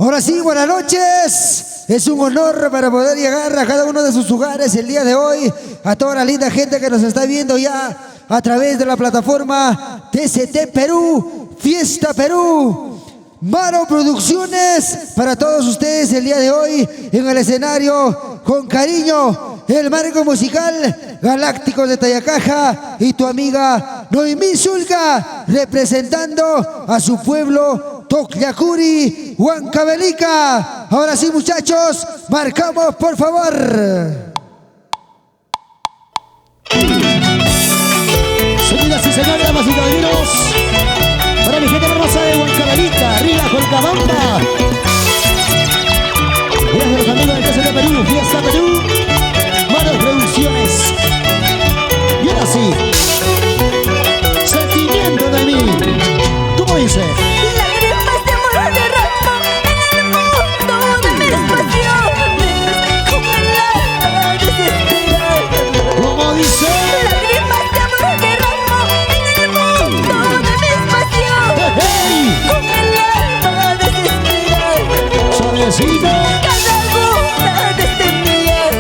Ahora sí, buenas noches. Es un honor para poder llegar a cada uno de sus hogares el día de hoy. A toda la linda gente que nos está viendo ya a través de la plataforma TCT Perú, Fiesta Perú, Maro Producciones. Para todos ustedes el día de hoy en el escenario, con cariño, el marco musical Galácticos de Tayacaja y tu amiga Noemí Zulca, representando a su pueblo Tocllacuri, Huancavelica. Ahora sí, muchachos, marcamos, por favor. Señoras y señores, damas y caballeros, para mi gente hermosa de Huancavelica, arriba Huancabamba. Gracias a los amigos del TCT Perú, Fiesta Perú, Maro Producciones. Y ahora sí, sentimiento de mí. ¿Cómo dice? Cada gota de este miel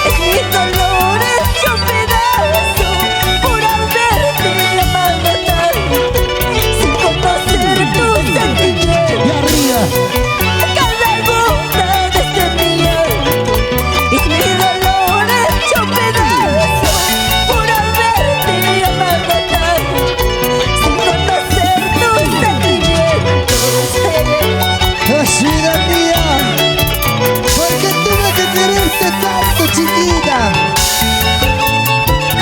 es mi dolor hecho pedazo por haberte amado tanto sin conocer tus sentimientos. Y arriba. Cada gota de este miel es mi dolor hecho pedazo por haberte amado tanto sin conocer tus sentimientos. Así de mía, ¿por qué tuve que quererte tanto, chiquita?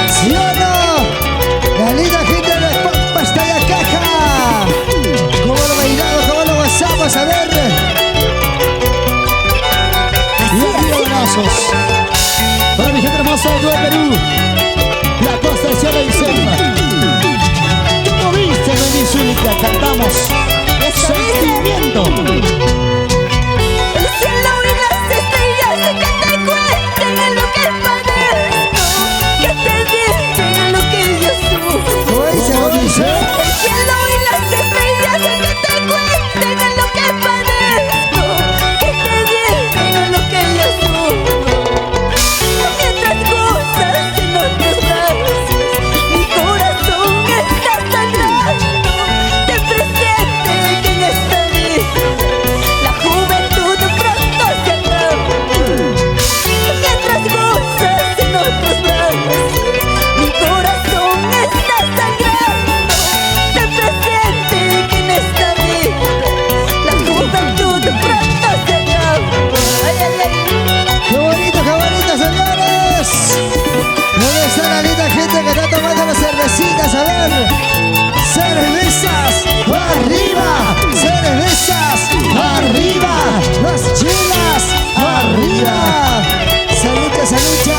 ¿Sí o no? La linda gente de las Pampas Tayacaja. ¿Cómo lo bailamos, cómo lo gozamos? A ver. Y abrazos para mi gente hermosa de todo Perú, la costa de Sierra y Selva. ¿Cómo viste, Noemí Zulca? Cantamos Sentimiento. El cielo y las estrellas que te cuenten en lo que padezco, que te digan lo que yo sufro. ¿Cómo dice? El cielo y las estrellas que te cuenten en lo que padezco, que te digan lo que yo sufro. Mientras gozas en otros brazos, mi corazón está sangrando. Te presente que en esta vida la juventud pronto se acaba. Mientras gozas en otros brazos, mi corazón está sangrando. Te presente que en esta vida la juventud pronto se acaba. Ay, ay, ay. ¡Qué bonito, señores! ¿Dónde está la linda gente que está tomando las cervecitas? A ver. ¡Cervezas arriba! ¡Cervezas arriba! ¡Las chelas arriba! ¡Salucha, salucha!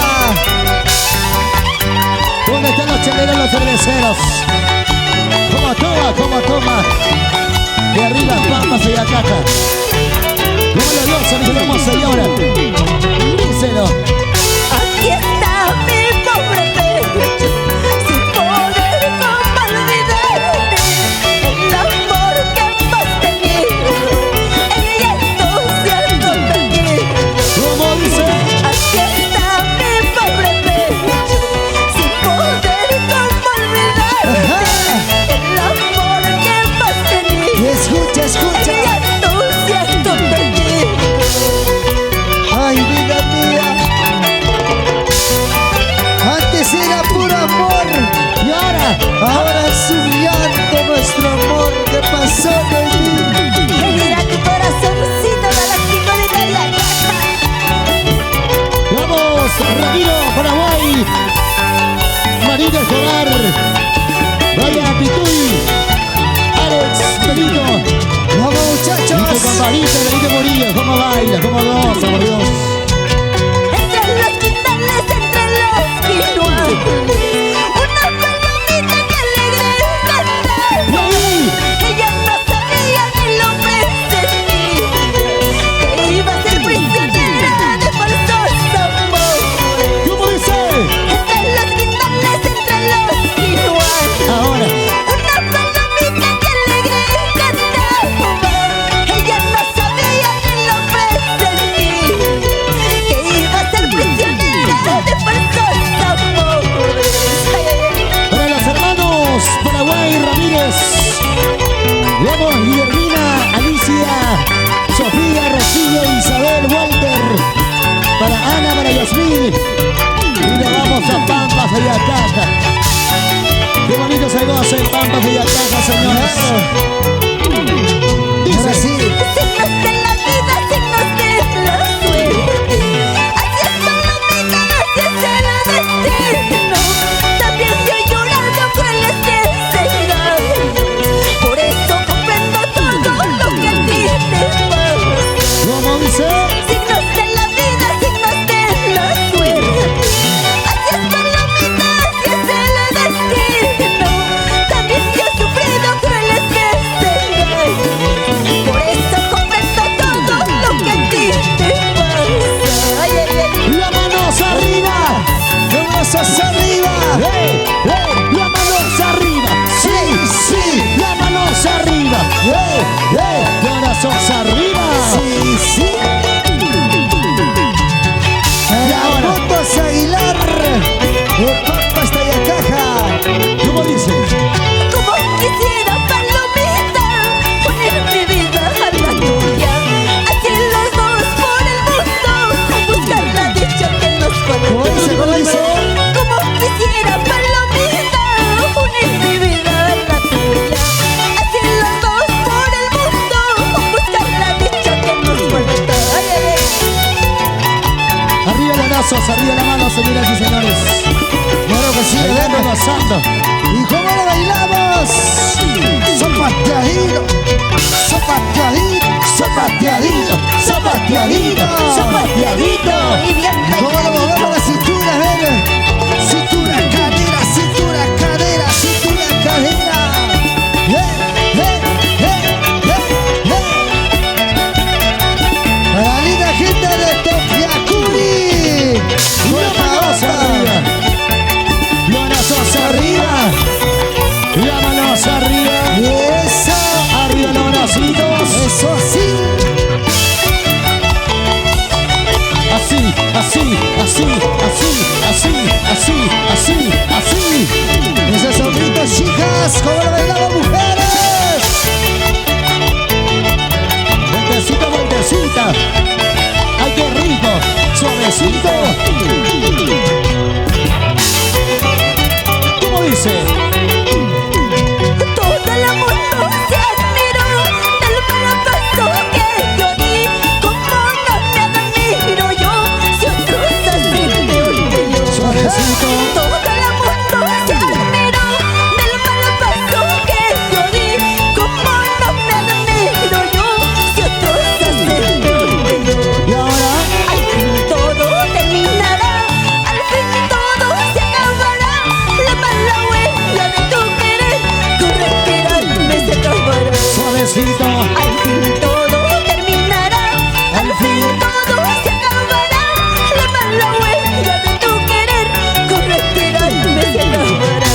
¿Dónde están los cheleros y los cerveceros? ¿Cómo toma? De arriba, Pampas y Tayacaja. Gloria a Dios, mi hermosa señora. Díselo. Aquí está mi pobre pecho, sin poder como olvidarte el amor que más tenido, en estos ciertos perdidos. ¿Cómo dice? Aquí está mi pobre pecho, sin poder como olvidarte el amor que más tenido, Escucha. en estos ciertos perdidos. Ay, Yacaja. Qué bonito se goza en Pampas de Yacaja, señores. Ahora sí. Signos de la vida, signos de la suerte. Así es palomita, así es el destino. También yo he llorado crueles desengaños. Por eso comprendo todo lo que a ti te pasa. ¿Cómo dice? Signos de la vida, signos de la suerte. Así es palomita, así es el destino. También yo he sufrido crueles desengaños. Por eso comprendo todo lo que a ti te pasa. Ay, ay, ay. ¡La manos arriba! ¡Vamos arriba! ¡Hey! ¡Hey! ¡La manos arriba! ¡Sí! ¡Sí! ¡La manos arriba! ¡Hey! ¡Hey! ¡Brazos arriba! Sí, sí. Raimundos Aguilar, de Pampas de Yacaja. ¿Cómo dice? Como quisiera, palomita, poner mi vida a la tuya. Así los dos por el mundo, buscar la dicha que nos ¿Cómo falta. dice? ¿Cómo dice? Como quisiera, palomita, poner mi vida a la tuya. Así los dos por el mundo, buscar la dicha que nos falta. Ay, ay, ay. Arriba los brazos, arriba la mano, señoras y señores. Claro que sí, Bailando, hermano. gozando. ¿Y cómo lo bailamos? Zapateadito, zapateadito, zapateadito, zapateadito, zapateadito. Y bien ¿Cómo lo bailadito. movemos la cintura, a ver? Cintura, cadera, cintura, cadera, cintura, cadera. Para la linda gente de Topiacuri. ¡La manos arriba! ¡Los brazos arriba! ¡La manos arriba! Eso, ¡Arriba los bracitos! eso sí. Así, así, así, así, así, así, así, así. Esos hombritos, chicas, ¿cómo lo bailamos, mujeres? Vueltecita, vueltecita. ¡Ay, qué rico! Suavecito. ¿Cómo dice? Todo el mundo se admiró del fracaso que yo di. Como no me admiro yo, si otros hacen peor que yo. Suavecito. Todo el mundo se admiró del fracaso que yo di. Como no me admiro yo, si otros hacen peor que yo. ¿Y ahora? Al fin todo terminará, al fin todo se acabará. La mala huella de tu querer, con respirarme se acabará. Suavecito. Al fin todo terminará, al fin todo se acabará. La mala huella de tu querer, con respirarme se acabará.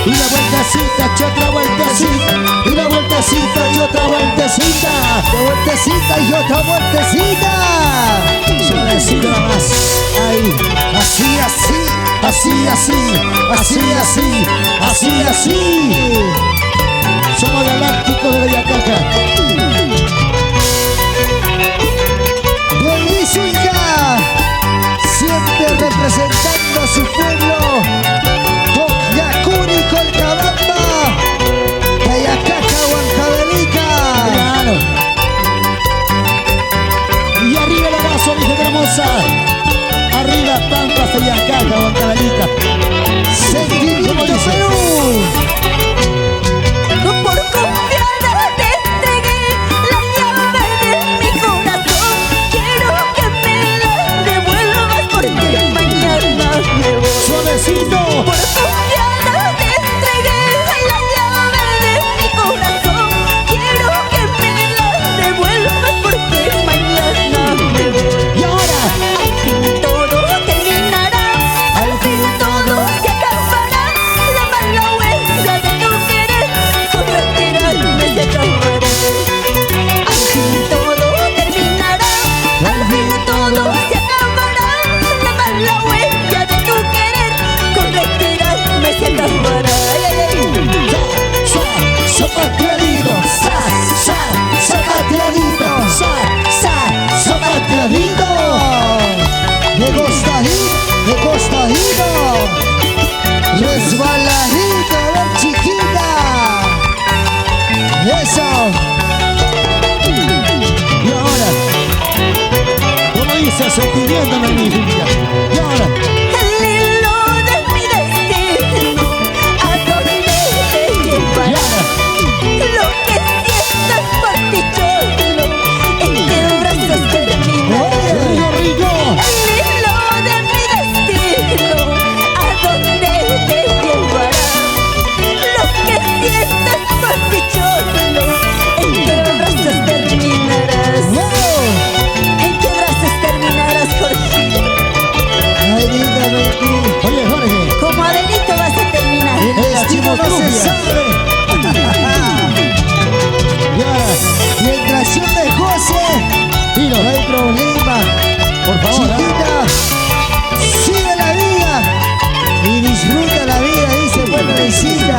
Y la vueltecita, y otra vueltecita. Y la vueltecita, y otra vueltecita. Otra vueltecita y otra vueltecita. Suavecito nada más. Ahí. Así, así. Así, así, así, así, así, así. Somos galácticos de la Yacaja. Don Luis Zúñiga, siempre representando a su pueblo. Topiacuri, Colcabamba, Yacaja, Huancavelica. Claro. Y arriba el abrazo, mi gente hermosa. Arriba Pampas de Yacaja, Huancavelica. Sentimiento Perú. Por confiada te entregué la llave de mi corazón. Quiero que me la devuelvas porque mañana me voy. Suavecito. Por confiada te entregué la llave de mi corazón. Quiero que me la devuelvas porque mañana me voy. Y ahora. Al fin todo terminará, al fin todo se acabará. La mala huella sentimiento, mi Zulica. Y ahora, El hilo de mi destino, ¿a dónde te y llevará? ahora. Lo que sientas por ti solo, en qué brazos terminará. Rigo, Rigo. El hilo de mi destino, ¿a dónde te llevará? Lo que sientas por ti solo, en qué brazos terminarás. ¿En qué brazos terminarás, Jorgito? Ay, linda Betty. Oye, Jorge. Como Adelito vas a terminar. El destino no se Chimotrufia. sabe. Y ahora, Mientras yo me goce, Tino, no hay problema. por favor. ¿ah? Chiquita, sigue la vida y disfruta la vida, dice buena visita.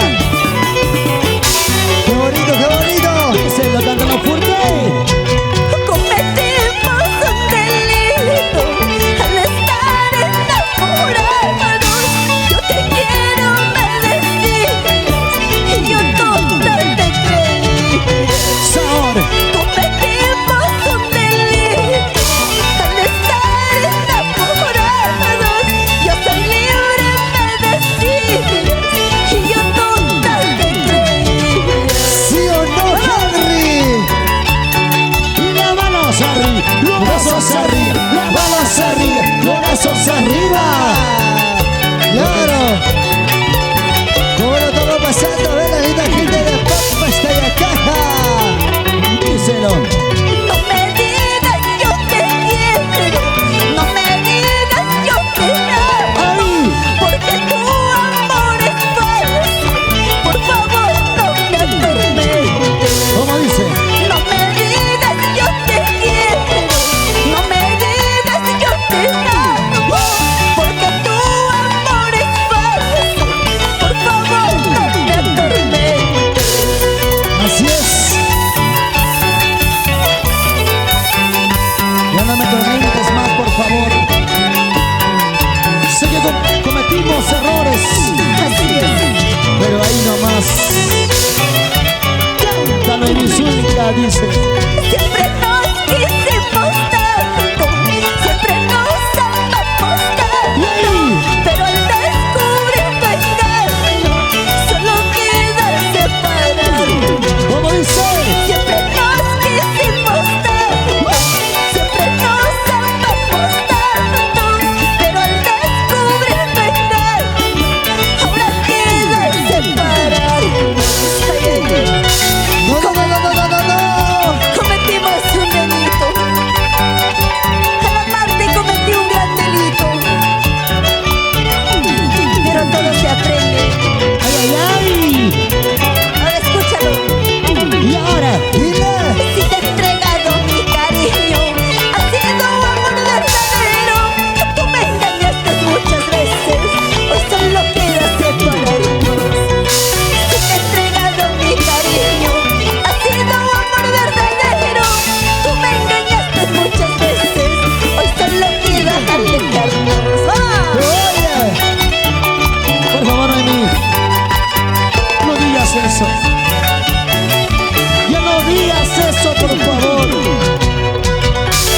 ¡Qué bonito, qué bonito! Se lo cantan los fuerte. Cometimos un delito al estar enamorados. Yo te quiero, me decías, y yo tonta te creí. Sabor. Cometimos un delito al estar enamorados. Yo soy libre, me decías, y yo tonta te creí. ¿Sí o no, Henry? Y las manos arriba, los brazos arriba, las manos arriba, los brazos arriba. ¡Claro! ¿Cómo lo estamos pasando? A ver, la linda gente de Pampa está de caja. Díselo. No me digas yo te quiero, no me digas yo te amo, Ahí. porque tu amor es falso. Por favor no me atormentes. ¿Cómo dice? No me digas yo te quiero, no me digas yo te amo, porque tu amor es falso. Por favor no me atormentes. Así es. Ya no me tormentes más, por favor. Sé que cometimos errores, Así es. pero ahí nomás. Cántalo en mi Zulica, dice. Siempre nos quisimos tanto, siempre nos amamos tanto, pero al descubrir tu engaño, solo queda separarnos. ¿Cómo dice? Siempre nos quisimos tanto, siempre nos amamos tanto, pero al descubrir tu engaño, ahora queda separarnos. Ay, ay, ay. No, no, no, no, no, no, no. Cometimos un delito. Al amarte cometí un gran delito. Pero todo se aprende. ¡Ay, ay, ay! Ahora escúchalo. Y ahora, Dile. Si te he entregado mi cariño, ha sido amor verdadero. Tú me engañaste muchas veces. Hoy solo queda separarnos. Si te he entregado mi cariño, ha sido amor verdadero. Tú me engañaste muchas veces. Hoy solo queda alejarnos. ¡Ah! Oye. por favor, Noemí, no digas eso. Ya no digas eso, por favor.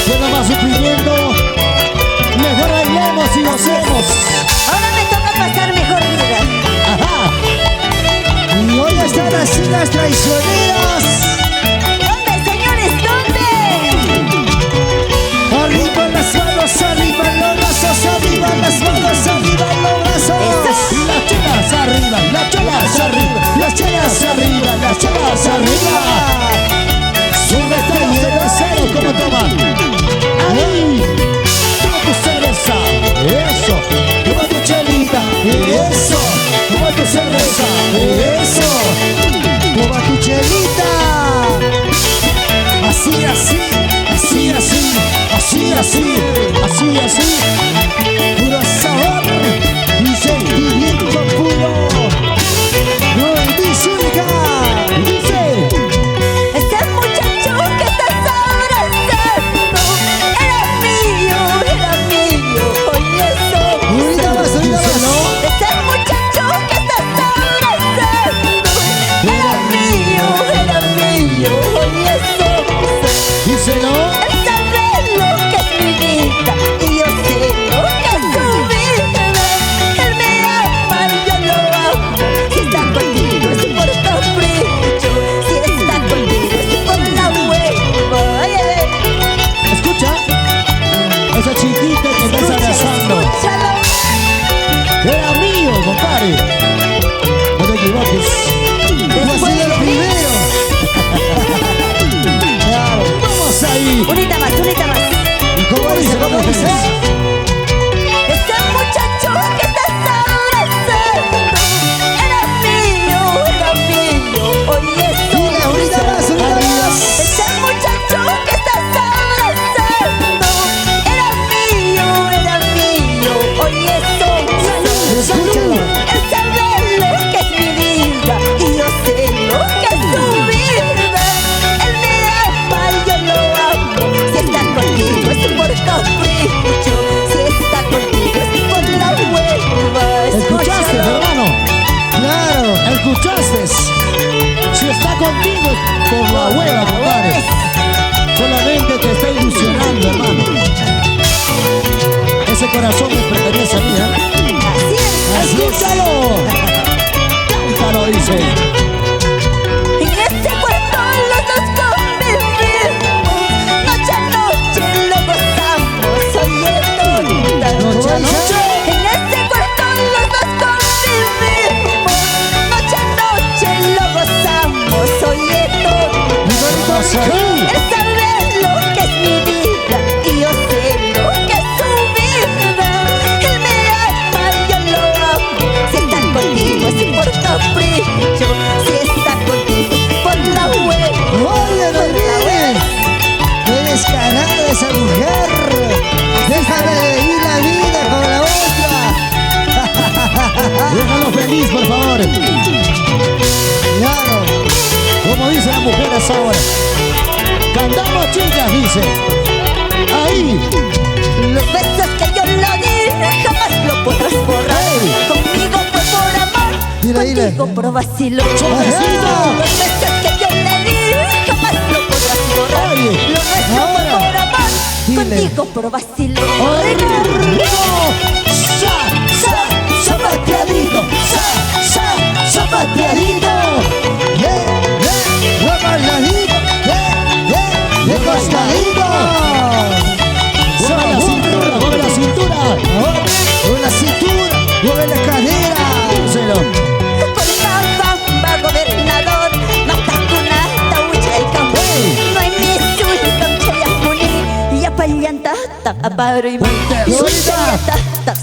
Ya no más sufrimiento. Mejor bailemos y gocemos. Ahora me toca pasar mejor vida. Ajá. Y hoy están las chicas traicioneras. ¿Dónde, señores? ¿Dónde? Arriba las manos, arriba los brazos, arriba las manos, arriba los brazos. Y las chelas arriba, las chelas arriba, las chelas arriba, las chelas arriba. Sube estrellas de cero como toman. Ahí. Toma tu cerveza. Eso. Toma tu chelita. Eso. Toma tu cerveza. Eso. Toma tu chelita. Así, así. Así, así. Así, así. Así, así. Puro sabor y sentimiento puro. No es única. Dice. Ese muchacho que estás abrazando era mío, oye eso. Ahorita más, ahorita más. Ese muchacho que estás abrazando era mío, oye eso. Díselo. Él sabe lo que es mi vida, ese chiquito que estás abrazando. Escúchalo. Era mío, compadre. No te equivoques. Tú has sido el primero. Claro. Vamos ahí. Unita más, unita más. ¿Y cómo dice? ¿Cómo dice? Ese muchacho que estás abrazando era mío, hoy es Dile, ahorita más, ahorita más. Ese muchacho que estás abrazando era mío, hoy es Escúchalo. Él sabe lo que es mi vida y yo sé lo que es su vida. Él me ama y yo lo amo. Si está contigo es por capricho, si está contigo es por la hueva. ¿Escuchaste, Escúchalo. hermano? Claro. ¿Escuchaste? Si está contigo es por la hueva, compadre. Solamente te está ilusionando, hermano. Ese corazón me pertenece a mí, ¿eh? Así es. ¡Escúchalo! Cántalo, dice. En ese cuarto los dos convivimos, noche a noche lo gozamos, oye tonta. Noche a noche. En ese cuarto los dos convivimos, noche a noche lo gozamos, oye tonta. Vamos ahí. Él sabe lo que es mi vida y yo sé lo que es su vida. Él me ama y yo lo amo. Si está contigo es por capricho, si está contigo es por la hueva. Oye, Noemí, qué descarada esa mujer. Déjame de vivir la vida con la otra. Déjalo feliz, por favor. Claro. Como dicen las mujeres ahora. Cantamos, chicas, dice. Ahí. Los besos que yo le di jamás lo podrás borrar. Conmigo fue por amor, Dile, dile. contigo por vacilón. Suavecito. Los besos que yo le di jamás lo podrás borrar. Oye, Lo nuestro fue ahora. por amor, Dile. contigo por vacilón. ¡Ay, rico! ¡Zapateadito! ¡Zapateadito! De bailadito, de costadito. ¡Mueve la cintura! ¡Mueve la cintura! Ahora, con la cintura, mueve la cadera. Díselo. Colcaba gobernador, Matacunata, Uchaycampo. No hay ni suyo, Chayamuni, y apallanta, aparo y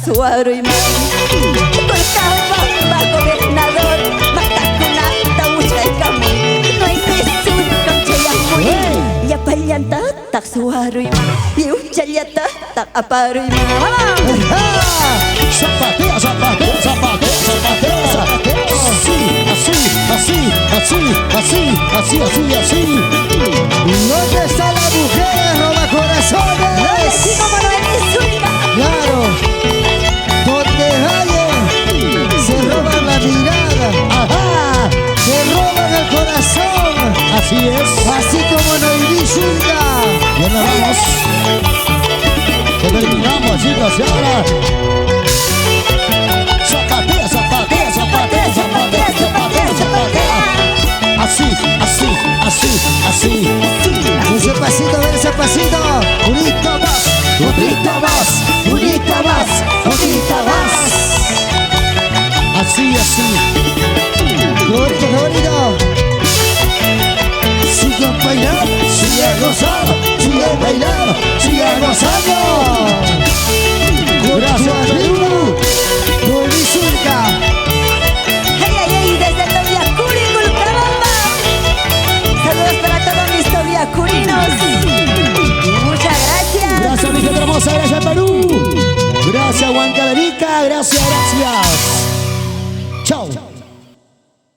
suaro y Colcaba gobernador, Matacunata, Uchaycampo. No hay ni suyo, Chayamuni, y apallanta, suaro y Uchayata, aparo y Zapatea, zapatea, zapatea, zapatea. Así. ¿Dónde está la mujer, roba corazones? Así como no eres única. Claro. Donde vayan, se roban la mirada, Ajá. se roban el corazón. Así es. Así como Noemí Zulka. Ya nos vamos. Que terminamos, chicos, y ahora. Zapatea. Así. Ese pasito, a ver ese pasito. Unito más. Así. Qué bonito. Sigue bailando, sigue gozando, sigue bailando, sigue gozando. Gracias, Perú. Noemí Zulka. Ay, desde Tobiacuri, Culcabamba. Saludos para todos mis tobiacurinos. Muchas gracias. Gracias, mi gente hermosa, gracias, Perú. Gracias, Huancavelica, gracias.